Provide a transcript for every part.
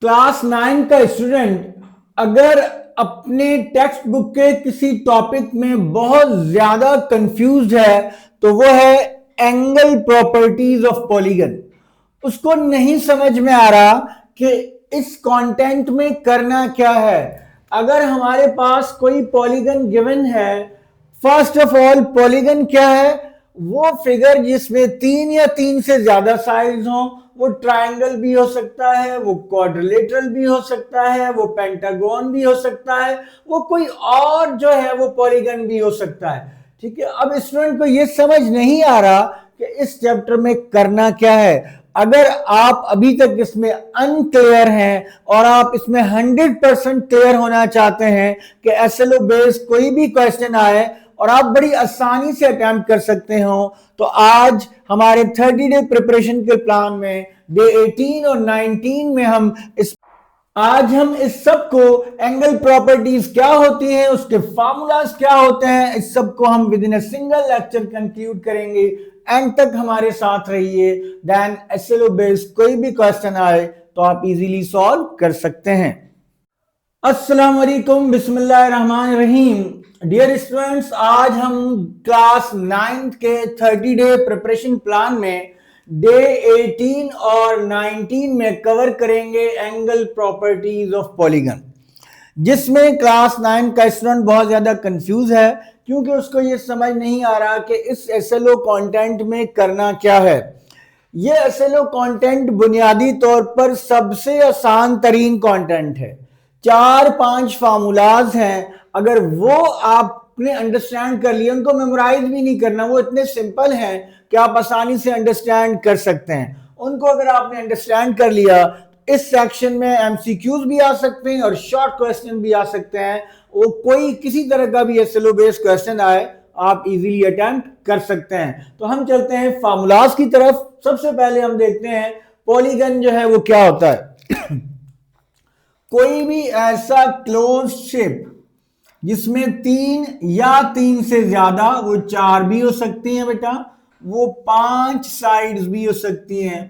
Class 9 का student अगर अपने टेक्स्ट बुक के किसी टॉपिक में बहुत ज्यादा कंफ्यूज है तो वो है एंगल प्रॉपर्टीज ऑफ पॉलीगन। उसको नहीं समझ में आ रहा कि इस कंटेंट में करना क्या है। अगर हमारे पास कोई पॉलीगन गिवन है, फर्स्ट ऑफ ऑल पॉलीगन क्या है? वो फिगर जिसमें 3 या 3 से ज्यादा साइड्स हो। वो ट्रायंगल भी हो सकता है, वो क्वाड्रिलेटरल भी हो सकता है, वो पेंटागन भी हो सकता है, वो कोई और जो है वो पॉलीगन भी हो सकता है। ठीक है, अब स्टूडेंट को ये समझ नहीं आ रहा कि इस चैप्टर में करना क्या है। अगर आप अभी तक इसमें अनक्लियर हैं और आप इसमें 100% क्लियर होना चाहते हैं कि एसएलओ बेस्ड कोई भी क्वेश्चन आए और आप बड़ी आसानी से अटेम्प्ट कर सकते हो, तो आज हमारे 30 डे प्रिपरेशन के प्लान में डे 18 और 19 में हम इस सब को एंगल प्रॉपर्टीज क्या होती हैं, उसके फार्मूलाज क्या होते हैं, इस सब को हम with in a single lecture conclude करेंगे। एंड तक हमारे साथ रहिए, देन एसएलओ बेस्ड कोई भी क्वेश्चन आए तो आप इजीली सॉल्व कर सकते हैं। अस्सलाम वालेकुम, बिस्मिल्लाहिर्रहमानिर्रहीम। डियर स्टूडेंट्स, आज हम क्लास 9 के 30 डे प्रिपरेशन प्लान में डे 18 और 19 में कवर करेंगे एंगल प्रॉपर्टीज ऑफ पॉलीगन, जिसमें क्लास 9 का स्टूडेंट बहुत ज्यादा कंफ्यूज है क्योंकि उसको ये समझ नहीं आ रहा कि इस एसएलओ कंटेंट में करना क्या है। ये एसएलओ कंटेंट बुनियादी तौर पर सबसे आसान तरीन कंटेंट है। 4-5 फार्मूलाज हैं, अगर वो आपने अंडरस्टैंड कर लिया, उनको मेमोराइज भी नहीं करना, वो इतने सिंपल हैं कि आप आसानी से अंडरस्टैंड कर सकते हैं। उनको अगर आपने अंडरस्टैंड कर लिया, इस सेक्शन में एमसीक्यूज भी आ सकते हैं और शॉर्ट क्वेश्चन भी आ सकते हैं। वो कोई किसी तरह का भी एसएलओ बेस्ड क्वेश्चन आए आप इजीली अटेम्प्ट कर सकते हैं। तो हम चलते हैं फार्मूलाज की तरफ। सबसे पहले हम देखते हैं पॉलीगन जो है वो क्या होता है। कोई भी ऐसा क्लोज शेप जिसमें 3 या 3 से ज्यादा, वो 4 भी हो सकती हैं बेटा, वो 5 साइड्स भी हो सकती हैं।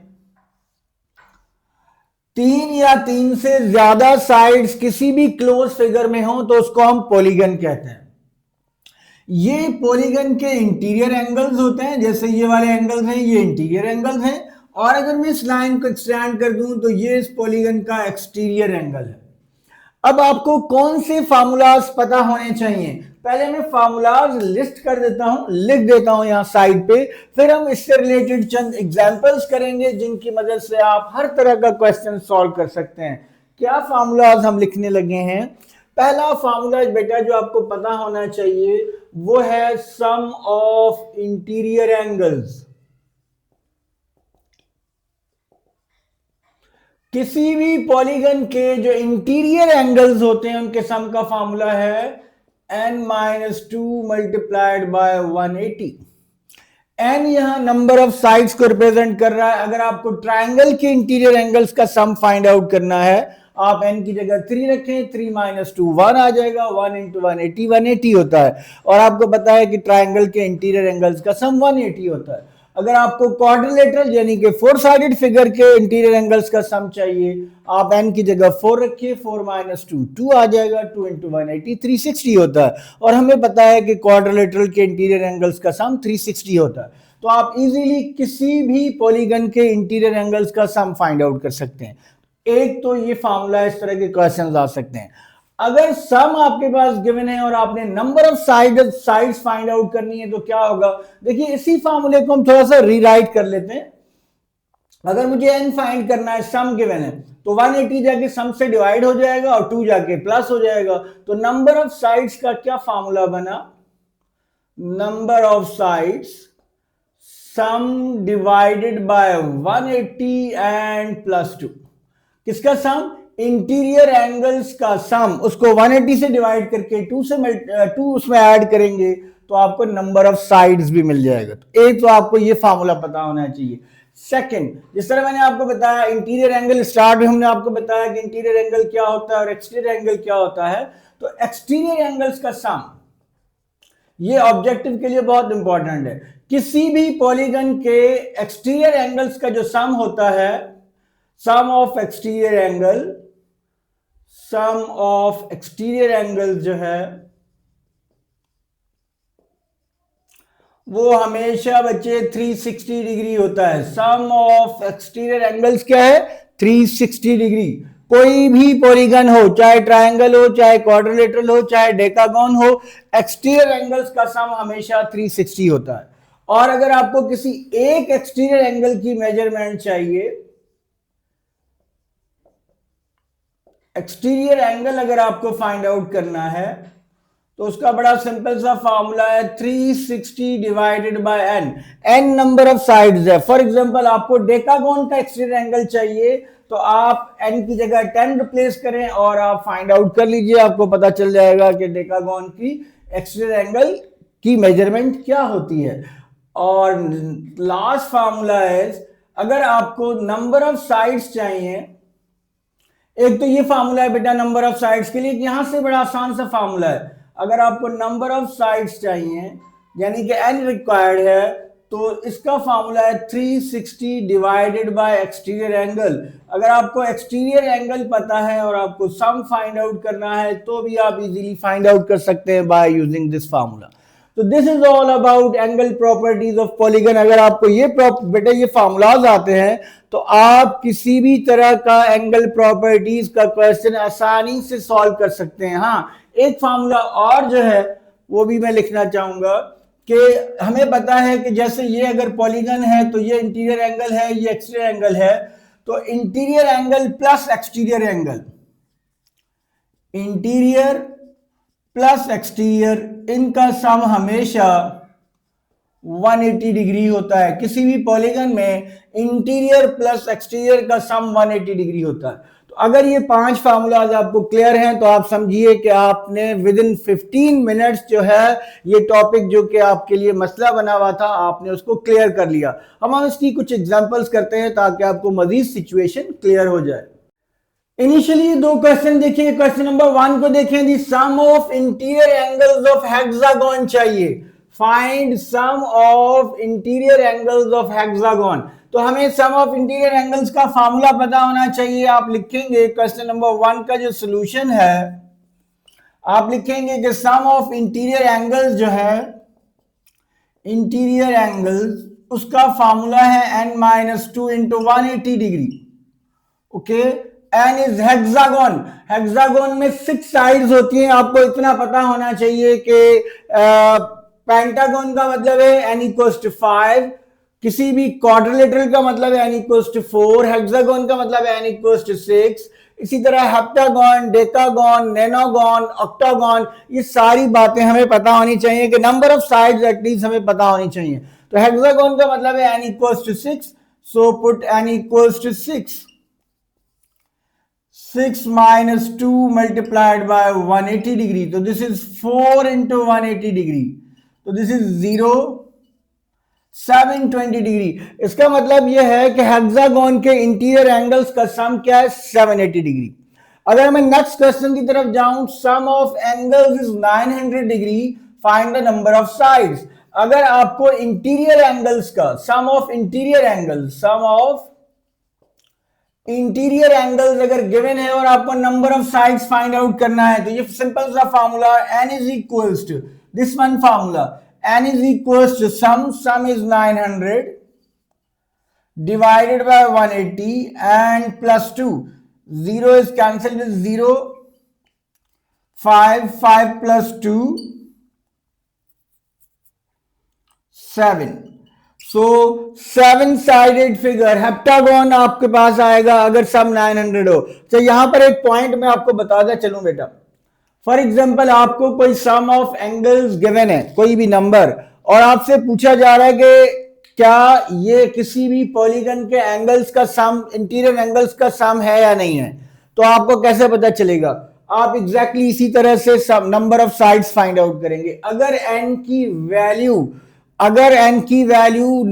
3 या 3 से ज्यादा साइड्स किसी भी क्लोज फिगर में हो तो उसको हम पॉलीगन कहते हैं। ये पॉलीगन के इंटीरियर एंगल्स होते हैं, जैसे ये वाले एंगल्स हैं, ये इंटीरियर एंगल्स हैं। और अगर मैं इस लाइन को एक्सटेंड कर दूं तो ये इस पॉलीगन का एक्सटीरियर एंगल है। अब आपको कौन से फार्मूलाज पता होने चाहिए? पहले मैं फार्मूलाज लिस्ट कर देता हूं, लिख देता हूं यहां साइड पे, फिर हम इससे रिलेटेड चंद एग्जांपल्स करेंगे जिनकी मदद से आप हर तरह का क्वेश्चन सॉल्व कर सकते हैं। क्या फार्मूलाज हम लिखने लगे हैं? पहला फार्मूला बेटा जो आपको पता होना चाहिए वो है सम ऑफ इंटीरियर एंगल्स। किसी भी पॉलीगन के जो इंटीरियर एंगल्स होते हैं उनके सम का फार्मूला है n-2 मल्टीप्लाइड बाय 180। n यहां नंबर ऑफ साइड्स को रिप्रेजेंट कर रहा है। अगर आपको ट्रायंगल के इंटीरियर एंगल्स का सम फाइंड आउट करना है, आप n की जगह 3 रखें, 3 - 2 1 आ जाएगा, 1 × 180 180 होता है। और आपको पता है कि ट्रायंगल के इंटीरियर एंगल्स का सम 180 होता है। अगर आपको क्वाड्रिलेटरल यानी कि 4 साइडेड फिगर के इंटीरियर एंगल्स का सम चाहिए, आप n की जगह 4 रखिए, 4 - 2 2 आ जाएगा, 2 × 180 360 होता है। और हमें पता है कि क्वाड्रिलेटरल के इंटीरियर एंगल्स का सम 360 होता है। तो आप इजीली किसी भी पॉलीगन के इंटीरियर एंगल्स का सम फाइंड आउट कर सकते हैं। एक तो ये फार्मूला, इस तरह के क्वेश्चंस आ सकते हैं। अगर सम आपके पास गिवन है और आपने number of sides find out करनी है तो क्या होगा? देखिए, इसी फार्मूले को हम थोड़ा सा रीराइट कर लेते हैं। अगर मुझे n फाइंड करना है, सम गिवन है, तो 180 जाके सम से डिवाइड हो जाएगा और 2 जाके प्लस हो जाएगा। तो नंबर ऑफ साइड्स का क्या फार्मूला बना? Number of sides some divided by 180 and +2। किसका सम? इंटीरियर एंगल्स का सम। उसको 180 से डिवाइड करके 2 उसमें ऐड करेंगे तो आपको नंबर ऑफ साइड्स भी मिल जाएगा। तो एक तो आपको ये फार्मूला पता होना चाहिए। सेकंड, जिस तरह मैंने आपको बताया इंटीरियर एंगल, स्टार्ट में हमने आपको बताया कि इंटीरियर एंगल क्या होता है और एक्सटीरियर एंगल क्या होता है। तो एक्सटीरियर एंगल्स का सम, ये ऑब्जेक्टिव के लिए बहुत इंपॉर्टेंट है। किसी भी पॉलीगन के एक्सटीरियर एंगल्स का जो सम होता है, sum of exterior angle sum of exterior angles जो है वो हमेशा बच्चे 360 डिग्री होता है। सम ऑफ एक्सटीरियर एंगल्स क्या है? 360 डिग्री। कोई भी पॉलीगन हो, चाहे ट्रायंगल हो, चाहे क्वाड्रिलेटरल हो, चाहे डेकागोन हो, एक्सटीरियर एंगल्स का सम हमेशा 360 होता है। और अगर आपको किसी एक एक्सटीरियर एंगल की मेजरमेंट चाहिए, एक्सटीरियर एंगल अगर आपको फाइंड आउट करना है, तो उसका बड़ा सिंपल सा फॉर्मूला है 360 divided by n. N number of sides है। फॉर एग्जांपल आपको डेकागोन का एक्सटीरियर एंगल चाहिए, तो आप एन की जगह 10 रिप्लेस करें और आप फाइंड आउट कर लीजिए, आपको पता चल जाएगा कि डेकागोन की एक्सटीरियर एंगल की मेजरमेंट क्या होती है। और लास्ट फॉर्मूला है, अगर आपको नंबर ऑफ साइड्स चाहिए, एक तो ये फार्मूला है बेटा नंबर ऑफ साइड्स के लिए, यहां से बड़ा आसान सा फार्मूला है। अगर आपको नंबर ऑफ साइड्स चाहिए यानी कि n रिक्वायर्ड है, तो इसका फार्मूला है 360 डिवाइडेड बाय एक्सटीरियर एंगल। अगर आपको एक्सटीरियर एंगल पता है और आपको सम फाइंड आउट करना है, तो भी आप इजीली फाइंड आउट कर सकते हैं बाय यूजिंग दिस फार्मूला। तो this is all about angle properties of polygon. अगर आपको ये बेटा ये फार्मूलाज आते हैं, तो आप किसी भी तरह का एंगल प्रॉपर्टीज का क्वेश्चन आसानी से सॉल्व कर सकते हैं। हाँ, एक फार्मूला और जो है वो भी मैं लिखना चाहूंगा कि हमें पता है कि जैसे ये अगर पॉलीगन है तो ये इंटीरियर एंगल है, ये एक्सटीरियर एंगल है, तो interior angle plus exterior angle, interior plus exterior, इनका सम हमेशा 180 डिग्री होता है। किसी भी पॉलीगन में इंटीरियर प्लस एक्सटीरियर का सम 180 डिग्री होता है। तो अगर ये 5 फार्मूलाज आपको क्लियर हैं, तो आप समझिए कि आपने विद इन 15 मिनट्स जो है ये टॉपिक जो कि आपके लिए मसला बना हुआ था, आपने उसको क्लियर कर लिया। हम इसकी कुछ एग्जांपल्स करते हैं ताकि आपको मजीद सिचुएशन क्लियर हो जाए। इनिशियली 2 क्वेश्चन देखिए। क्वेश्चन नंबर 1 को देखें, the sum of interior angles of hexagon चाहिए। Find sum of interior angles of hexagon. तो हमें सम ऑफ इंटीरियर एंगल्स का फार्मूला पता होना चाहिए। आप लिखेंगे क्वेश्चन नंबर 1 का जो सॉल्यूशन है, आप लिखेंगे कि सम ऑफ इंटीरियर एंगल्स जो है, इंटीरियर एंगल्स, उसका फार्मूला है n-2 into 180 degree. Okay, n is hexagon. Hexagon में 6 साइड्स होती हैं। आपको इतना पता होना चाहिए कि पेंटागोन का मतलब है n इक्वल्स टू 5, किसी भी क्वाड्रिलेटरल का मतलब है n इक्वल्स टू 4, हेक्सागोन का मतलब है n इक्वल्स टू 6। इसी तरह हेप्टागोन, डेकागोन, नैनोगोन, ऑक्टागोन, ये सारी बातें हमें पता होनी चाहिए कि नंबर ऑफ साइड्स एटलीस्ट हमें पता होनी चाहिए। तो हेक्सागोन का मतलब है n equals to 6, so put n equals to 6। 6 minus 2 multiplied by 180 degree. So this is 4 into 180 degree. So this is 0, 720 degree. इसका मतलब यह है कि हेक्सागोन के इंटीरियर एंगल्स का सम क्या है? 780 डिग्री। अगर मैं नेक्स्ट क्वेश्चन की तरफ जाऊं, sum of angles is 900 degree, find the number of sides. अगर आपको इंटीरियर एंगल्स का sum of interior angles, sum of interior angles अगर गिवन है और आपको number of sides find out करना है, तो ये सिंपल सा formula n is equals to this one formula, n is equals to sum is 900 divided by 180 and plus 2, 0 is cancelled with 0, 5 plus 2 7। So 7 sided figure heptagon आपके पास आएगा अगर सम 900 हो। तो यहां पर एक पॉइंट मैं आपको बताता चलूं बेटा। फॉर एग्जांपल आपको कोई सम ऑफ एंगल्स गिवन है, कोई भी नंबर, और आपसे पूछा जा रहा है कि क्या ये किसी भी पॉलीगन के एंगल्स का सम, इंटीरियर एंगल्स का सम है या नहीं है, तो आपको कैसे पता चलेगा? आप एग्जैक्टली इसी तरह से number of sides find out करेंगे। अगर n की वैल्यू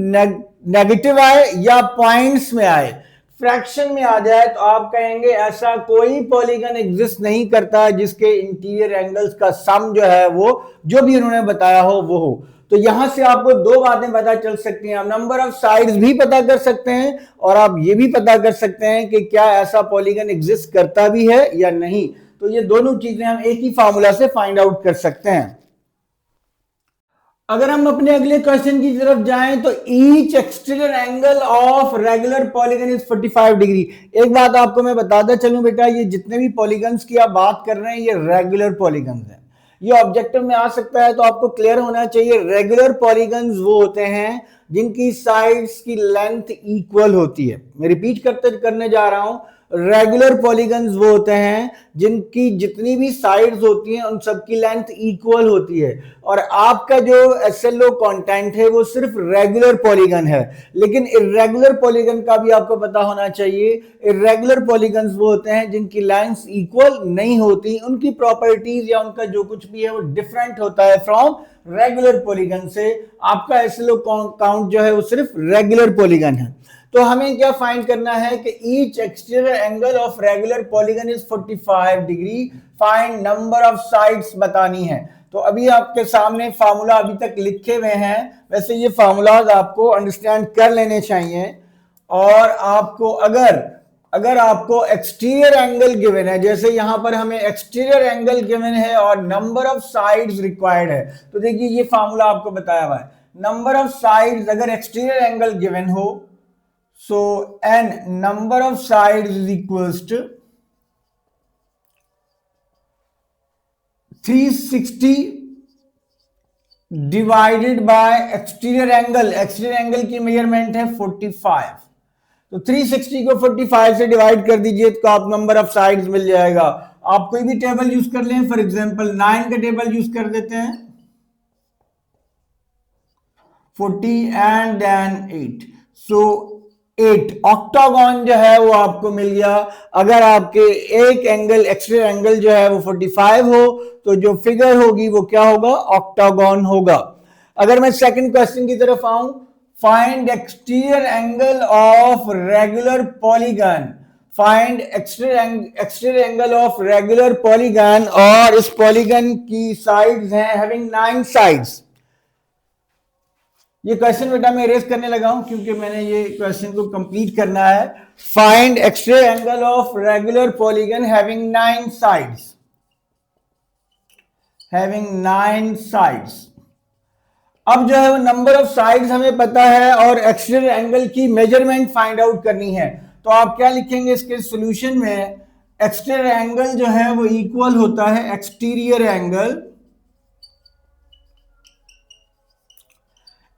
नेगेटिव आए या पॉइंट्स में आए, फ्रैक्शन में आ जाए, तो आप कहेंगे ऐसा कोई पॉलीगन एग्जिस्ट नहीं करता जिसके इंटीरियर एंगल्स का सम जो है वो जो भी उन्होंने बताया हो वो हो। तो यहां से आपको दो बातें पता चल सकती हैं, आप नंबर ऑफ साइड्स भी पता कर सकते हैं और आप ये भी पता कर सकते हैं कि क्या ऐसा पॉलीगन एग्जिस्ट करता भी है या नहीं। तो ये दोनों चीजें हम एक ही फार्मूला से फाइंड आउट कर सकते हैं। अगर हम अपने अगले क्वेश्चन की तरफ जाएं तो each exterior angle of regular polygon is 45 degree. एक बात आपको मैं बताता चलूं बेटा, ये जितने भी पॉलीगन्स की आप बात कर रहे हैं ये रेगुलर पॉलीगन्स हैं। ये ऑब्जेक्टिव में आ सकता है तो आपको क्लियर होना चाहिए, रेगुलर पॉलीगन्स वो होते हैं जिनकी साइड्स की लेंथ इक्वल होती है। मैं रिपीट करने जा रहा हूं, रेगुलर पॉलीगन्स वो होते हैं जिनकी जितनी भी साइड्स होती हैं उन सबकी लेंथ इक्वल होती है। और आपका जो एसएलओ कंटेंट है वो सिर्फ रेगुलर पॉलीगन है। लेकिन इर्रेगुलर पॉलीगन का भी आपको पता होना चाहिए, इर्रेगुलर पॉलीगन्स वो होते हैं जिनकी लेंथ्स इक्वल नहीं होती, उनकी प्रॉपर्टीज या उनका जो कुछ भी है वो डिफरेंट होता है फ्रॉम रेगुलर पॉलीगन से। आपका एसएलओ काउंट जो है वो सिर्फ रेगुलर पॉलीगन है। तो हमें क्या फाइंड करना है कि each exterior angle of regular polygon is 45 degree, find number of sides बतानी है। तो अभी आपके सामने फार्मूला अभी तक लिखे हुए हैं, वैसे ये फार्मूलाज आपको अंडरस्टैंड कर लेने चाहिए। और आपको अगर आपको एक्सटीरियर एंगल गिवन है, जैसे यहां पर हमें एक्सटीरियर एंगल गिवन है और नंबर ऑफ साइड्स रिक्वायर्ड है, तो देखिए ये फार्मूला आपको बताया हुआ है, नंबर ऑफ साइड्स अगर एक्सटीरियर एंगल गिवन हो, so n number of sides is equals to 360 divided by exterior angle की मेजरमेंट है 45। तो 360 को 45 से डिवाइड कर दीजिए तो आप नंबर ऑफ साइड्स मिल जाएगा। आप कोई भी टेबल यूज कर लें, फॉर एग्जांपल 9 का टेबल यूज कर देते हैं, 40 एंड देन 8, सो 8 ऑक्टागोन जो है वो आपको मिल गया। अगर आपके एक एंगल एक्सटीरियर एंगल जो है वो 45 हो तो जो फिगर होगी वो क्या होगा, ऑक्टागोन होगा। अगर मैं सेकंड क्वेश्चन की तरफ आऊं, find exterior angle of regular polygon, find exterior angle of regular polygon, और इस पॉलीगन की साइड्स हैं हैविंग 9 साइड्स। ये क्वेश्चन बेटा मैं इरेज करने लगा हूं क्योंकि मैंने ये क्वेश्चन को कंप्लीट करना है। Find exterior angle of regular polygon having 9 sides, having 9 sides. अब जो है वो नंबर ऑफ साइड्स हमें पता है और एक्सटीरियर एंगल की मेजरमेंट फाइंड आउट करनी है। तो आप क्या लिखेंगे इसके सॉल्यूशन में, एक्सटीरियर एंगल जो है वो इक्वल होता है exterior angle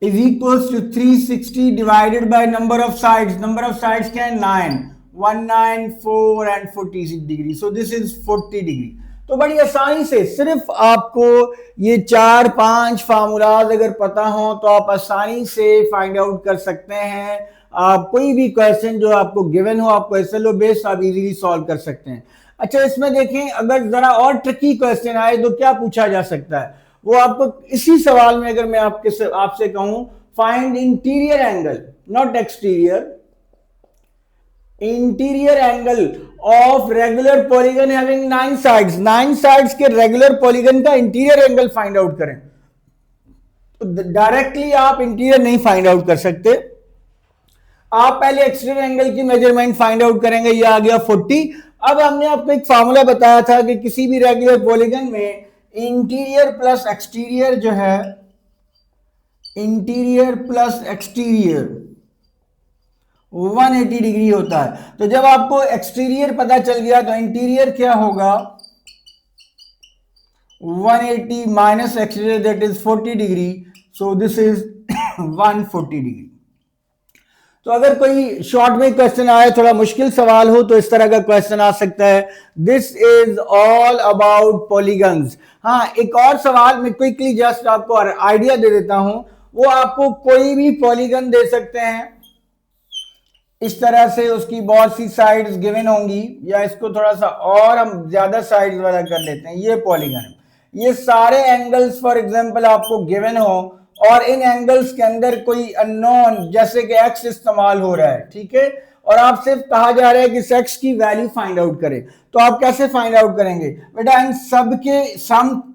is equals to 360 divided by number of sides. Number of sides क्या है, 9, 1, 9, 4 and 40 degree, so this is 40 degree. तो बड़ी आसानी से सिर्फ आपको ये 4-5 फार्मूलाज अगर पता हो तो आप आसानी से फाइंड आउट कर सकते हैं। आप कोई भी क्वेश्चन जो आपको गिवन हो, आपको एसएलओ बेस्ड आप इजीली सॉल्व कर सकते हैं। अच्छा, इसमें देखें अगर जरा और ट्रिकी क्वेश्चन आए तो क्या पूछा जा सकता है, वो आपको इसी सवाल में अगर मैं आपसे कहूं find interior angle, not exterior, interior angle of regular polygon having 9 sides, 9 sides के रेगुलर पॉलीगन का इंटीरियर एंगल फाइंड आउट करें, तो डायरेक्टली आप इंटीरियर नहीं फाइंड आउट कर सकते। आप पहले एक्सटीरियर एंगल की मेजरमेंट फाइंड आउट करेंगे, ये आ गया 40। अब हमने आपको एक फार्मूला बताया था कि किसी भी रेगुलर पॉलीगन में इंटीरियर प्लस एक्सटीरियर जो है, इंटीरियर प्लस एक्सटीरियर 180 डिग्री होता है। तो जब आपको एक्सटीरियर पता चल गया तो इंटीरियर क्या होगा, 180 minus exterior that is 40 degree, so this is 140 degree. तो अगर कोई शॉर्ट में क्वेश्चन आए, थोड़ा मुश्किल सवाल हो, तो इस तरह का क्वेश्चन आ सकता है, this is all about polygons. हाँ, एक और सवाल मैं क्विकली जस्ट आपको आइडिया दे देता हूं, वो आपको कोई भी पॉलीगन दे सकते हैं इस तरह से, उसकी बहुत सी साइड्स गिवन होंगी, या इसको थोड़ा सा और हम ज्यादा साइड्स वाला कर लेते हैं, ये पॉलीगन, ये सारे एंगल्स फॉर एग्जांपल आपको गिवन हो और इन एंगल्स के अंदर कोई अननोन जैसे कि एक्स इस्तेमाल हो रहा है, ठीक है, और आपसे कहा जा रहा है कि सेक्स की वैल्यू फाइंड आउट करें, तो आप कैसे फाइंड आउट करेंगे बेटा?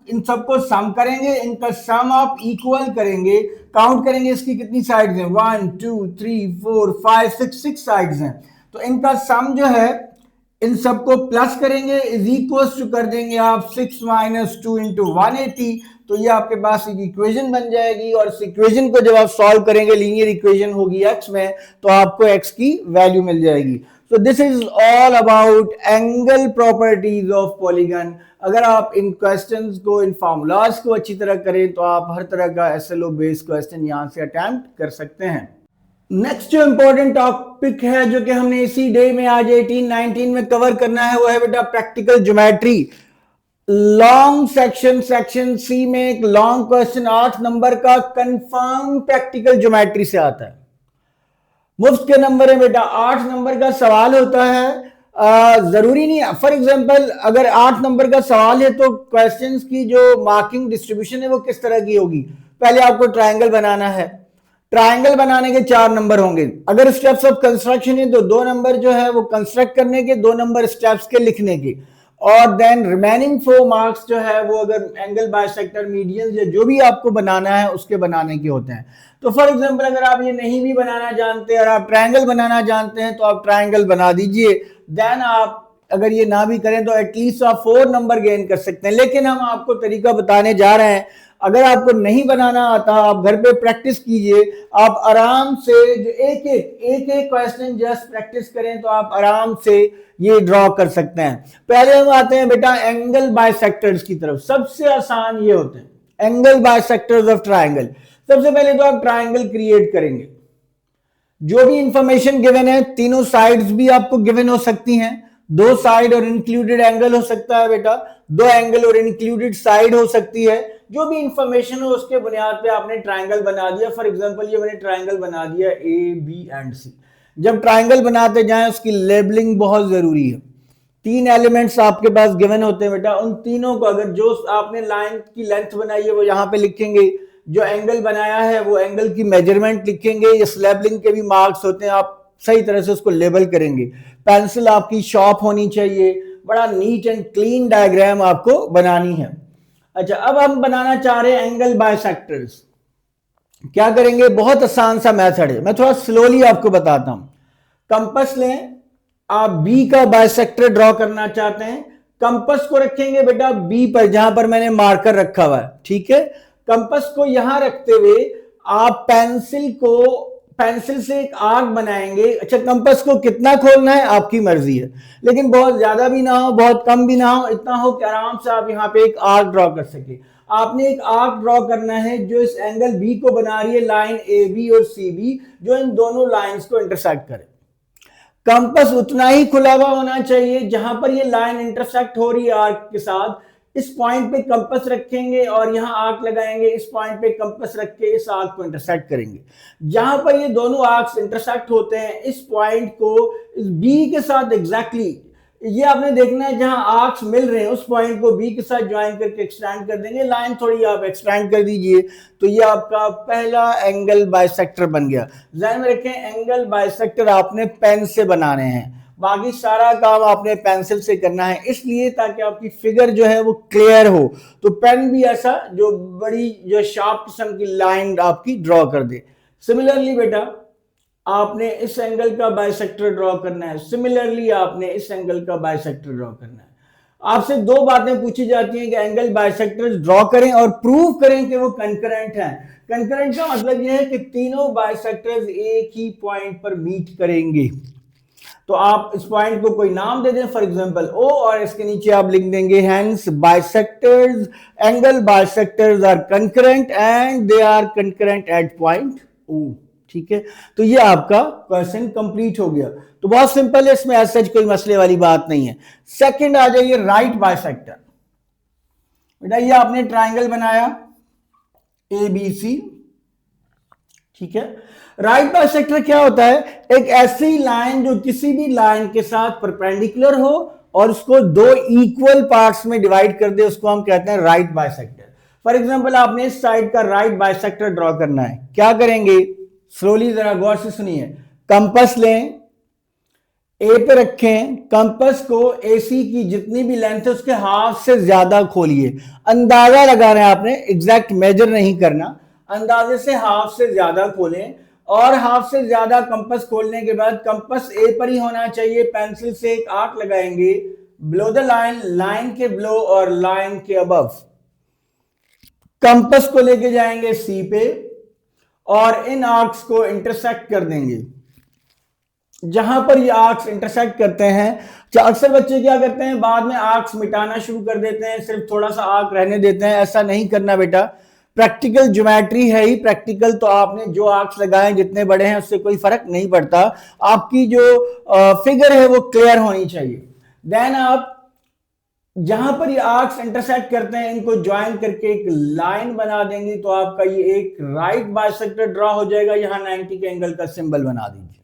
इन सबको सम करेंगे, इनका सम आप इक्वल करेंगे, काउंट करेंगे इसकी कितनी साइड्स हैं, 1 2 3 4 5 6 साइड्स हैं, तो इनका सम जो है इन सबको प्लस करेंगे, इज इक्वल टू कर देंगे आप 6 माइनस 2 इंटू 180, तो ये आपके पास एक इक्वेशन बन जाएगी, और इस इक्वेशन को जब आप सॉल्व करेंगे, लीनियर इक्वेशन होगी x में, तो आपको x की वैल्यू मिल जाएगी। So this is all about angle properties of polygon. अगर आप इन क्वेश्चंस को, इन फॉर्मूलाज को अच्छी तरह करें तो आप हर तरह का SLO बेस्ड क्वेश्चन यहां से अटेम्प्ट कर सकते हैं। नेक्स्ट जो इंपॉर्टेंट टॉपिक है जो कि हमने इसी डे में आज 18-19 में कवर करना है, वो है बेटा practical geometry. Long section C में एक लॉन्ग क्वेश्चन 8 नंबर का कंफर्म प्रैक्टिकल ज्योमेट्री से आता है। मुफ्त के नंबर है बेटा, 8 नंबर का सवाल होता है। जरूरी नहीं है, फॉर एग्जांपल अगर 8 नंबर का सवाल है तो क्वेश्चंस की जो मार्किंग डिस्ट्रीब्यूशन है वो किस तरह की होगी? पहले आपको ट्रायंगल बनाना है, ट्रायंगल बनाने के 4 नंबर होंगे। अगर स्टेप्स ऑफ कंस्ट्रक्शन है तो 2 नंबर जो है वो कंस्ट्रक्ट करने के, 2 नंबर स्टेप्स के लिखने के, और देन रिमेनिंग 4 मार्क्स जो है वो अगर एंगल बाइसेक्टर, मीडियन या जो भी आपको बनाना है उसके बनाने के होते हैं। तो फॉर एग्जांपल अगर आप ये नहीं भी बनाना जानते और आप ट्रायंगल बनाना जानते हैं तो आप ट्रायंगल बना दीजिए। देन आप अगर ये ना भी करें तो एटलीस्ट आप 4 नंबर गेन कर सकते हैं। लेकिन हम आपको तरीका बताने जा रहे हैं, अगर आपको नहीं बनाना आता आप घर पे प्रैक्टिस कीजिए, आप आराम से जो एक क्वेश्चन जस्ट प्रैक्टिस करें तो आप आराम से ये ड्रॉ कर सकते हैं। पहले हम आते हैं बेटा एंगल बाइसेक्टर्स की तरफ। सबसे आसान ये होते हैं एंगल बाइसेक्टर्स ऑफ ट्रायंगल। सबसे पहले तो आप ट्रायंगल क्रिएट करेंगे, जो भी इंफॉर्मेशन गिवन है, तीनों साइड्स भी आपको गिवन हो सकती हैं, 2 साइड और इंक्लूडेड एंगल हो सकता है बेटा, 2 एंगल और इंक्लूडेड साइड हो सकती है। जो भी इंफॉर्मेशन हो उसके बुनियाद पे आपने ट्रायंगल बना दिया। फॉर एग्जांपल ये मैंने ट्रायंगल बना दिया AB एंड C। जब ट्रायंगल बनाते जाएं उसकी लेबलिंग बहुत जरूरी है। 3 एलिमेंट्स आपके पास गिवन होते हैं बेटा, उन तीनों को अगर जो आपने लाइन की लेंथ बनाई है वो यहाँ पे लिखेंगे, जो एंगल बनाया है वो एंगल की मेजरमेंट लिखेंगे। इस लेबलिंग के भी मार्क्स होते हैं, आप सही तरह से उसको लेबल करेंगे। पेंसिल आपकी शॉर्प होनी चाहिए, बड़ा नीट एंड क्लीन डायग्राम आपको बनानी है। अच्छा, अब हम बनाना चाह रहे हैं एंगल बाइसेक्टर्स। क्या करेंगे? बहुत आसान सा मेथड है, मैं थोड़ा स्लोली आपको बताता हूं। कंपास लें, आप बी का बाइसेक्टर ड्रॉ करना चाहते हैं, कंपास को रखेंगे बेटा बी पर, जहां पर मैंने मार्कर रखा हुआ है, ठीक है। कंपास को यहां रखते हुए आप पेंसिल से एक आर्क बनाएंगे। अच्छा, कंपास को कितना खोलना है आपकी मर्जी है, लेकिन बहुत ज्यादा भी ना हो बहुत कम भी ना हो, इतना हो कि आराम से आप यहाँ पे एक आर्क ड्रॉ कर सके। आपने एक आर्क ड्रॉ करना है जो इस एंगल बी को बना रही है, लाइन AB और CB, जो इन दोनों लाइंस को इंटरसेक्ट करे। कंपास उतना ही खुला हुआ होना चाहिए जहां पर ये लाइन इंटरसेक्ट हो रही है आर्क के साथ। इस पॉइंट पे कंपास रखेंगे और यहां आर्क लगाएंगे, इस पॉइंट पे कंपास रख के इस आर्क को इंटरसेक्ट करेंगे। जहां पर ये दोनों आर्क्स इंटरसेक्ट होते हैं, इस पॉइंट को इस बी के साथ एग्जैक्टली ये आपने देखना है, जहां आर्क्स मिल रहे हैं उस पॉइंट को बी के साथ ज्वाइन करके एक्सटेंड कर देंगे। लाइन थोड़ी आप एक्सटेंड कर दीजिए, तो ये आपका पहला एंगल बाइसेक्टर बन गया। ध्यान में रखें, एंगल बाइसेक्टर आपने पेन से बनाने हैं, बाकी सारा काम आपने पेंसिल से करना है, इसलिए ताकि आपकी फिगर जो है वो क्लियर हो। तो पेन भी ऐसा जो बड़ी जो शार्प किस्म की लाइन आपकी ड्रॉ कर दे। सिमिलरली बेटा आपने इस एंगल का बाइसेक्टर ड्रॉ करना है, सिमिलरली आपने इस एंगल का बाइसेक्टर ड्रॉ करना है। आपसे 2 बातें पूछी जाती हैं कि एंगल बाइसेक्टर्स ड्रॉ करें और प्रूव करें कि वो कंकरेंट हैं। कंकरेंट का मतलब यह है कि तीनों बाइसेक्टर्स एक ही पॉइंट पर मीट करेंगे। तो आप इस पॉइंट को कोई नाम दे दें, फॉर एग्जांपल O, और इसके नीचे आप लिख देंगे hence bisectors, angle bisectors are concurrent and they are concurrent at point O, ठीक है। तो ये आपका क्वेश्चन कंप्लीट हो गया। तो बहुत सिंपल है, इसमें ऐसा कोई मसले वाली बात नहीं है। सेकंड आ जाइए राइट बाइसेक्टर। बेटा ये आपने ट्रायंगल बनाया ABC, ठीक है। राइट बाइसेक्टर क्या होता है? एक ऐसी लाइन जो किसी भी लाइन के साथ परपेंडिकुलर हो और उसको 2 इक्वल पार्ट्स में डिवाइड कर दे, उसको हम कहते हैं राइट बाइसेक्टर। फॉर एग्जांपल आपने इस साइड का राइट बाइसेक्टर ड्रॉ करना है, क्या करेंगे? स्लोली जरा गौर से सुनिए। कंपास लें, ए पे रखें, कंपास को एसी की जितनी भी लेंथ है उसके हाफ से ज्यादा खोलिए। अंदाजा लगा रहे हैं आपने, एग्जैक्ट मेजर नहीं करना, अंदाजे से हाफ से ज्यादा खोलें। और हाफ से ज्यादा कंपास खोलने के बाद कंपास ए पर ही होना चाहिए। पेंसिल से एक आर्क लगाएंगे बिलो द लाइन, लाइन के बिलो और लाइन के अबव। कंपास को लेके जाएंगे सी पे और इन आर्क्स को इंटरसेक्ट कर देंगे। जहां पर ये आर्क्स इंटरसेक्ट करते हैं, अक्सर बच्चे क्या करते हैं, बाद में आर्क्स मिटाना शुरू कर देते हैं, सिर्फ थोड़ा सा आर्क रहने देते हैं। ऐसा नहीं करना बेटा, प्रैक्टिकल ज्योमेट्री है ही प्रैक्टिकल, तो आपने जो आर्क्स लगाए जितने बड़े हैं उससे कोई फर्क नहीं पड़ता, आपकी जो फिगर है वो क्लियर होनी चाहिए। देन आप जहां पर ये आर्क्स इंटरसेक्ट करते हैं इनको ज्वाइन करके एक लाइन बना देंगे, तो आपका ये एक राइट बाइसेक्टर ड्रॉ हो जाएगा। यहां 90 के एंगल का सिंबल बना दीजिए।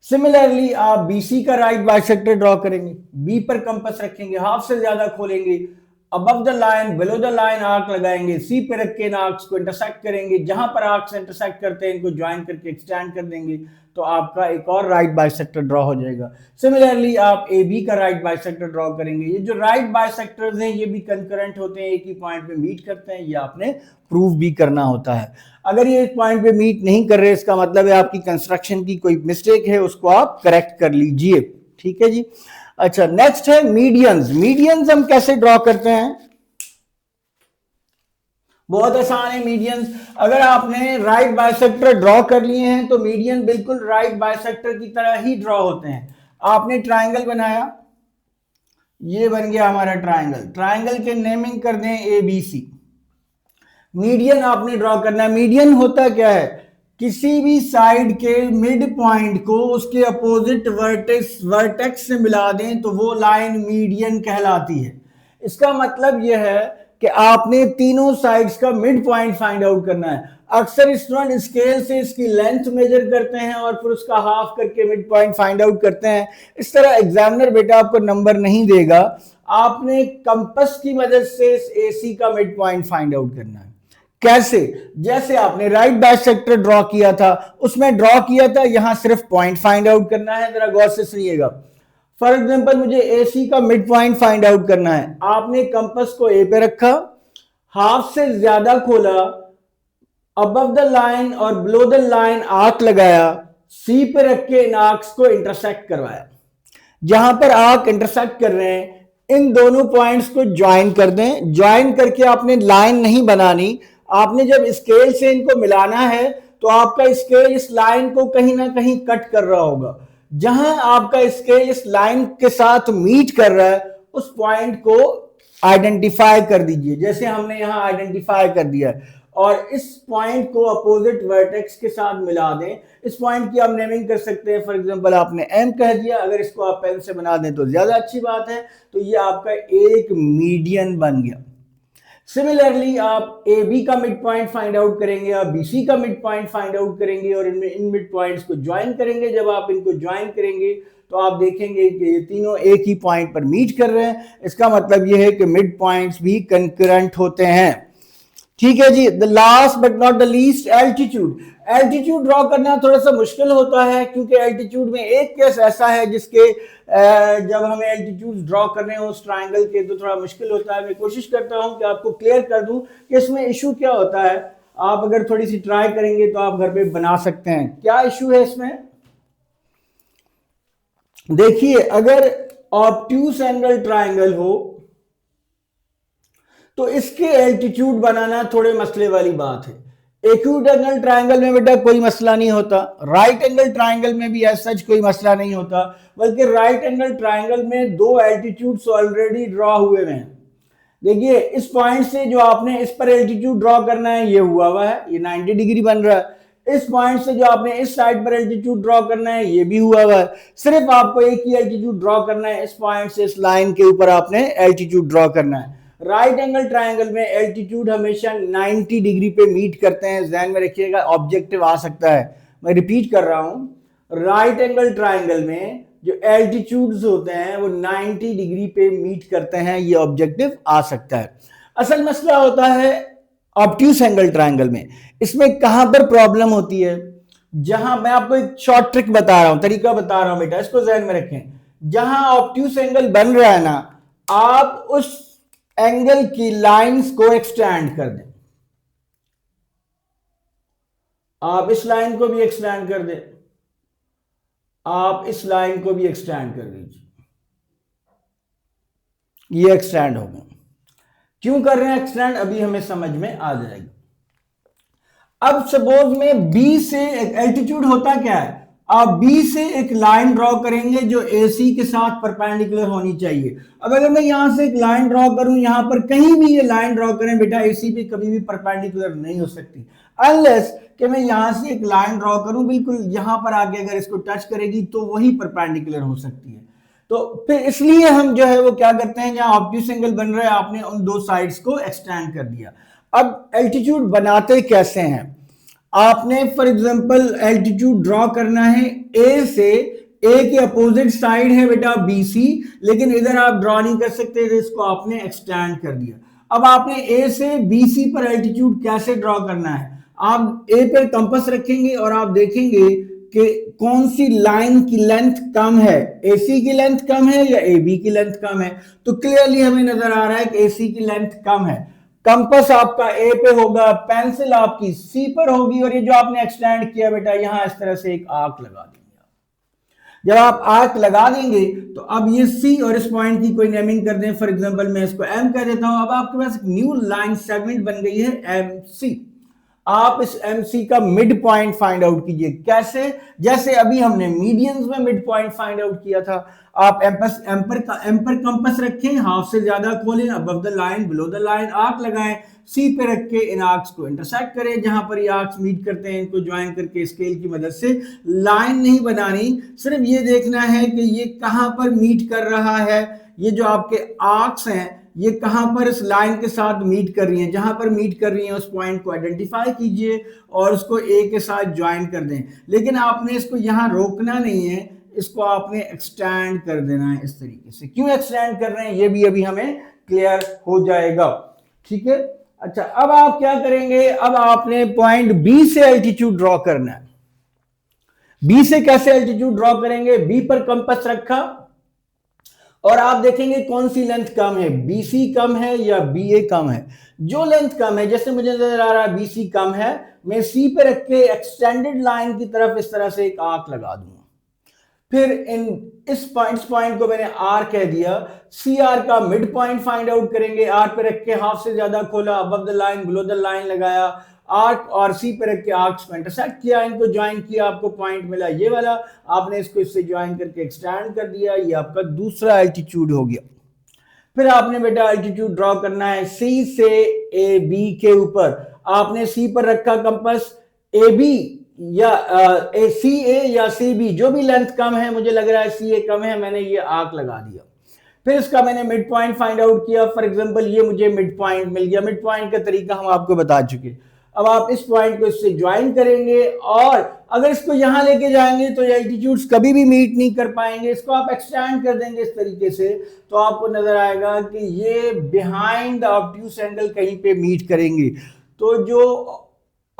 सिमिलरली आप बीसी का राइट बाइसेक्टर ड्रॉ करेंगे, बी पर कंपास रखेंगे, हाफ से ज्यादा खोलेंगे, above the line below the line arc लगाएंगे, सी पे रख के इन आर्क्स को इंटरसेक्ट करेंगे। जहां पर आर्क्स इंटरसेक्ट करते हैं इनको ज्वाइन करके एक्सटेंड कर देंगे, तो आपका एक और राइट बाइसेक्टर ड्रॉ हो जाएगा। सिमिलरली आप ए बी का राइट बाइसेक्टर ड्रॉ करेंगे। ये जो राइट बाइसेक्टर्स हैं ये भी कंकरेंट होते हैं, एक ही पॉइंट पे मीट करते हैं, ये आपने प्रूव भी करना होता है। अगर ये एक पॉइंट पे मीट नहीं कर रहे, इसका मतलब है आपकी कंस्ट्रक्शन की कोई मिस्टेक है, उसको आप करेक्ट कर लीजिए। ठीक है जी। अच्छा, नेक्स्ट है मीडियंस। मीडियंस हम कैसे ड्रॉ करते हैं? बहुत आसान है मीडियंस। अगर आपने राइट बाइसेक्टर ड्रॉ कर लिए हैं तो मीडियन बिल्कुल राइट बाइसेक्टर की तरह ही ड्रॉ होते हैं। आपने ट्राइंगल बनाया, ये बन गया हमारा ट्राइंगल। ट्राइंगल के नेमिंग कर दें ए बी सी। मीडियन आपने ड्रॉ करना है। मीडियन होता क्या है? किसी भी साइड के मिड पॉइंट को उसके अपोजिट वर्टेक्स से मिला दें तो वो लाइन मीडियन कहलाती है। इसका मतलब यह है कि आपने तीनों साइड्स का मिड पॉइंट फाइंड आउट करना है। अक्सर स्टूडेंट स्केल से इसकी लेंथ मेजर करते हैं और फिर उसका हाफ करके मिड पॉइंट फाइंड आउट करते हैं। इस तरह एग्जामिनर बेटा आपको नंबर नहीं देगा। आपने कंपास की मदद से इस एसी का मिड पॉइंट फाइंड आउट करना है। कैसे? जैसे आपने राइट बाइसेक्टर ड्रॉ किया था, उसमें ड्रॉ किया था, यहां सिर्फ पॉइंट फाइंड आउट करना है। जरा गौर से सुनिएगा। फॉर एग्जांपल मुझे एसी का मिड पॉइंट फाइंड आउट करना है। आपने कंपास को ए पे रखा, हाफ से ज्यादा खोला, अबव द लाइन और बिलो द लाइन आर्क लगाया, सी पे रख के इन आर्क्स को इंटरसेक्ट करवाया। जहां पर आर्क इंटरसेक्ट कर रहे हैं इन दोनों पॉइंट्स को ज्वाइन कर दें। ज्वाइन करके आपने लाइन नहीं बनानी, आपने जब स्केल से इनको मिलाना है तो आपका स्केल इस लाइन को कहीं ना कहीं कट कर रहा होगा। जहां आपका स्केल इस लाइन के साथ मीट कर रहा है उस पॉइंट को आइडेंटिफाई कर दीजिए, जैसे हमने यहां आइडेंटिफाई कर दिया है, और इस पॉइंट को अपोजिट वर्टेक्स के साथ मिला दें। इस पॉइंट की आप नेमिंग कर सकते हैं। फॉर एग्जांपल आपने एम कह दिया, अगर इसको आप पेन से बना दें तो ज्यादा अच्छी बात है। तो ये आपका एक मीडियन बन गया। सिमिलरली आप ए बी का मिड पॉइंट फाइंड आउट करेंगे, आप बी सी का मिड पॉइंट फाइंड आउट करेंगे और इनमें इन मिड पॉइंट्स को ज्वाइन करेंगे। जब आप इनको ज्वाइन करेंगे तो आप देखेंगे कि ये तीनों एक ही पॉइंट पर मीट कर रहे हैं। इसका मतलब ये है कि मिड पॉइंट्स भी कंकरेंट होते हैं। ठीक है जी। The last but not the least, altitude. Altitude draw करना थोड़ा सा मुश्किल होता है क्योंकि एल्टीट्यूड में एक केस ऐसा है जिसके जब हमें एल्टीट्यूड ड्रॉ करने हो उस ट्राइंगल के तो थोड़ा मुश्किल होता है। मैं कोशिश करता हूं कि आपको क्लियर कर दूं कि इसमें इशू क्या होता है। आप अगर थोड़ी सी ट्राई करेंगे तो आप घर पे बना सकते हैं। क्या इशू है इसमें? देखिए, अगर ऑब्ट्यूस एंगल ट्राइंगल हो तो इसके एल्टीट्यूड बनाना थोड़े मसले वाली बात है। एक्यूट एंगल ट्राइंगल में बेटा कोई मसला नहीं होता, राइट एंगल ट्राइंगल में भी एज सच कोई मसला नहीं होता, बल्कि राइट एंगल ट्राइंगल में दो एल्टीट्यूड्स ऑलरेडी ड्रॉ हुए हैं। देखिए, इस पॉइंट से जो आपने इस पर एल्टीट्यूड ड्रॉ करना है ये हुआ हुआ है, ये 90 डिग्री बन रहा है। इस पॉइंट से जो आपने इस साइड पर एल्टीट्यूड ड्रॉ करना है ये भी हुआ हुआ है। सिर्फ आपको एक ही एल्टीट्यूड ड्रॉ करना है, इस पॉइंट से इस लाइन के ऊपर आपने एल्टीट्यूड ड्रॉ करना है। राइट एंगल ट्राइंगल में एल्टीट्यूड हमेशा 90 डिग्री पे मीट करते हैं। ध्यान में रखिएगा, ऑब्जेक्टिव आ सकता है। मैं रिपीट कर रहा हूं, राइट एंगल ट्राइंगल में जो एल्टीट्यूड्स होते हैं वो 90 डिग्री पे मीट करते हैं, ये ऑब्जेक्टिव आ सकता है। असल मसला होता है ऑब्ट्यूस एंगल ट्राइंगल में। इसमें कहां पर प्रॉब्लम होती है? जहां मैं आपको एक शॉर्ट ट्रिक बता रहा हूं, तरीका बता रहा हूं बेटा, इसको ध्यान में रखें। जहां ऑब्ट्यूस एंगल बन रहा है ना, आप उस एंगल की लाइंस को एक्सटेंड कर दें। आप इस लाइन को भी एक्सटेंड कर दें, आप इस लाइन को भी एक्सटेंड कर दीजिए। ये एक्सटेंड हो गया। क्यों कर रहे हैं एक्सटेंड, अभी हमें समझ में आ जाएगा। अब सपोज में बी से एल्टीट्यूड होता क्या है, आप बी से एक लाइन ड्रॉ करेंगे जो एसी के साथ परपेंडिकुलर होनी चाहिए। अब अगर मैं यहां से एक लाइन ड्रॉ करूं, यहां पर कहीं भी ये लाइन ड्रॉ करें बेटा, एसी पे कभी भी परपेंडिकुलर नहीं हो सकती, अनलेस कि मैं यहां से एक लाइन ड्रॉ करूं बिल्कुल यहां पर आके अगर इसको टच करेगी तो वही परपेंडिकुलर हो सकती है। तो फिर इसलिए हम जो है वो क्या करते हैं, जहां ऑब्ट्यूस एंगल बन रहा है आपने उन दो साइड्स को एक्सटेंड कर दिया। अब एल्टीट्यूड बनाते कैसे हैं, आपने फॉर एग्जांपल एल्टीट्यूड ड्रॉ करना है ए से, ए के अपोजिट साइड है बेटा बी सी, लेकिन इधर आप ड्रॉ नहीं कर सकते, इसको आपने एक्सटेंड कर दिया। अब आपने ए से बी सी पर एल्टीट्यूड कैसे ड्रॉ करना है, आप ए पर कंपास रखेंगे और आप देखेंगे कि कौन सी लाइन की लेंथ कम है, एसी की लेंथ कम है या ए बी की लेंथ कम है। तो क्लियरली हमें नजर आ रहा है कि एसी की लेंथ कम है, कंपास आपका ए पे होगा, पेंसिल आपकी सी पर होगी, और ये जो आपने एक्सटेंड किया बेटा यहां इस तरह से एक आर्क लगा देंगे। जब आप आर्क लगा देंगे तो अब ये सी और इस पॉइंट की कोई नेमिंग कर दें, फॉर एग्जांपल मैं इसको एम कह देता हूं। अब आपके पास एक न्यू लाइन सेगमेंट बन गई है एम सी। आप इस एमसी का मिड पॉइंट फाइंड आउट कीजिए। कैसे, जैसे अभी हमने मीडियंस में मिड पॉइंट फाइंड आउट किया था। आप एम्पर कंपास रखें, हाफ से ज्यादा खोलें, above the line below the line arc लगाएं, सी पे रख के इन आर्क्स को इंटरसेक्ट करें, जहां पर ये आर्क्स मीट करते हैं इनको ज्वाइन करके स्केल की मदद से। लाइन नहीं बनानी, सिर्फ ये देखना है कि ये कहां पर मीट कर रहा है, ये जो आपके आर्क्स हैं ये कहां पर इस लाइन के साथ मीट कर रही हैं। जहां पर मीट कर रही हैं उस पॉइंट को आइडेंटिफाई कीजिए और उसको ए के साथ ज्वाइन कर दें। लेकिन आपने इसको यहां रोकना नहीं है, इसको आपने एक्सटेंड कर देना है इस तरीके से। क्यों एक्सटेंड कर रहे हैं ये भी अभी हमें क्लियर हो जाएगा, ठीक है। अच्छा, अब आप क्या करेंगे, अब आपने पॉइंट बी से एल्टीट्यूड ड्रॉ करना है। बी से कैसे एल्टीट्यूड ड्रॉ करेंगे, बी पर कंपास रखा और आप देखेंगे कौन सी लेंथ कम है, बीसी कम है या बीए कम है। जो लेंथ कम है, जैसे मुझे नजर आ रहा है बीसी कम है, मैं सी पे रख के एक्सटेंडेड लाइन की तरफ इस तरह से एक आर्क लगा दूंगा। फिर इस पॉइंट को मैंने आर कह दिया। सी आर का मिड पॉइंट फाइंड आउट करेंगे, आर पे रख के हाफ से ज्यादा खोला, above the line below the line लगाया, आर्क और सी पे रख के आर्क्स को इंटरसेक्ट किया, इनको ज्वाइन किया, आपको पॉइंट मिला ये वाला, आपने इसको इससे ज्वाइन करके एक्सटेंड कर दिया, ये आपका दूसरा एल्टीट्यूड हो गया। फिर आपने बेटा एल्टीट्यूड ड्रॉ करना है सी से ए बी के ऊपर। आपने सी पर रखा कंपास, ए बी या सी ए या सी बी, जो भी लेंथ कम है, मुझे लग रहा है सी ए कम है, मैंने ये आर्क लगा दिया। फिर इसका मैंने मिड पॉइंट फाइंड आउट किया, फॉर एग्जांपल ये मुझे मिड पॉइंट मिल गया। मिड पॉइंट का तरीका हम आपको बता चुके। अब आप इस पॉइंट को इससे ज्वाइन करेंगे और अगर इसको यहां लेके जाएंगे तो ये एल्टीट्यूड्स कभी भी मीट नहीं कर पाएंगे। इसको आप एक्सटेंड कर देंगे इस तरीके से, तो आपको नजर आएगा कि ये बिहाइंड द ऑब्ट्यूस एंगल कहीं पे मीट करेंगे। तो जो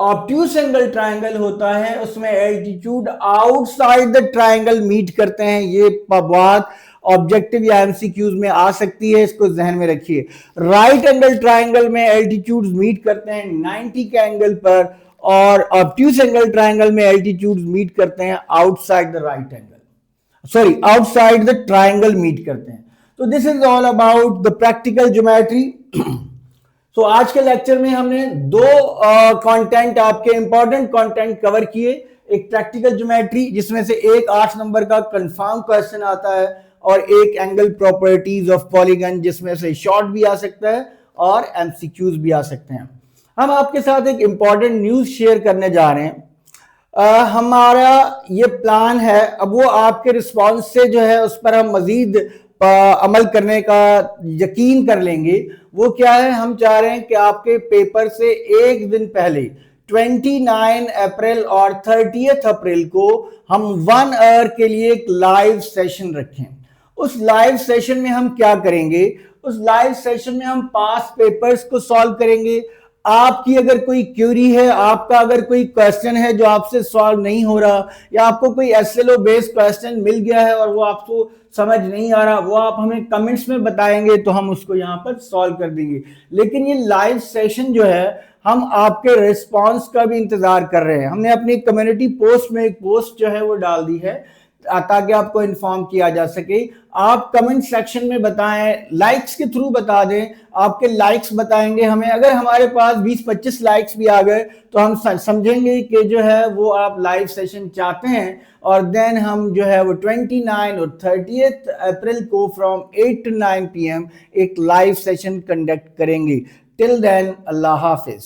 ऑब्ट्यूस एंगल ट्रायंगल होता है उसमें altitude outside the triangle meet करते हैं। ये बात ऑब्जेक्टिव या एमसीक्यूज में आ सकती है, इसको ध्यान में रखिए। राइट एंगल ट्रायंगल में एल्टीट्यूड्स मीट करते हैं 90 के एंगल पर, और ऑब्ट्यूस एंगल ट्रायंगल में एल्टीट्यूड्स मीट करते हैं outside the right angle, sorry outside the triangle meet करते हैं। तो this is all about the practical geometry. तो आज के लेक्चर में हमने दो कंटेंट, आपके इंपॉर्टेंट कंटेंट कवर किए। एक प्रैक्टिकल ज्योमेट्री जिसमें से एक 8 नंबर का कंफर्म क्वेश्चन आता है, और एक एंगल प्रॉपर्टीज ऑफ पॉलीगन जिसमें से शॉर्ट भी आ सकता है और एमसीक्यूज भी आ सकते हैं। हम आपके साथ एक इंपॉर्टेंट न्यूज शेयर करने जा रहे हैं। हमारा ये प्लान है, अब वो आपके रिस्पॉन्स से जो है उस पर हम मजीद अमल करने का यकीन कर लेंगे। वो क्या है, हम चाह रहे हैं कि आपके पेपर से एक दिन पहले 29 अप्रैल और 30 अप्रैल को हम 1 आवर के लिए एक लाइव सेशन रखें। उस लाइव सेशन में हम क्या करेंगे, उस लाइव सेशन में हम पास पेपर्स को सॉल्व करेंगे। आपकी अगर कोई क्यूरी है, आपका अगर कोई क्वेश्चन है जो आपसे सॉल्व नहीं हो रहा, या आपको कोई एसएलओ बेस्ड क्वेश्चन मिल गया है और वो आपको समझ नहीं आ रहा, वो आप हमें कमेंट्स में बताएंगे तो हम उसको यहाँ पर सॉल्व कर देंगे। लेकिन ये लाइव सेशन जो है, हम आपके रिस्पांस का भी इंतजार कर रहे हैं। हमने अपनी कम्युनिटी पोस्ट में एक पोस्ट जो है वो डाल दी है ताकि आपको इन्फॉर्म किया जा सके। आप कमेंट सेक्शन में बताएं, लाइक्स के थ्रू बता दें, आपके लाइक्स बताएंगे हमें। अगर हमारे पास 20-25 लाइक्स भी आ गए तो हम समझेंगे कि जो है वो आप लाइव सेशन चाहते हैं, और देन हम जो है वो 29 और 30 अप्रैल को फ्रॉम 8 to 9 PM एक लाइव सेशन कंडक्ट करेंगे। टिल देन, अल्लाह हाफिज।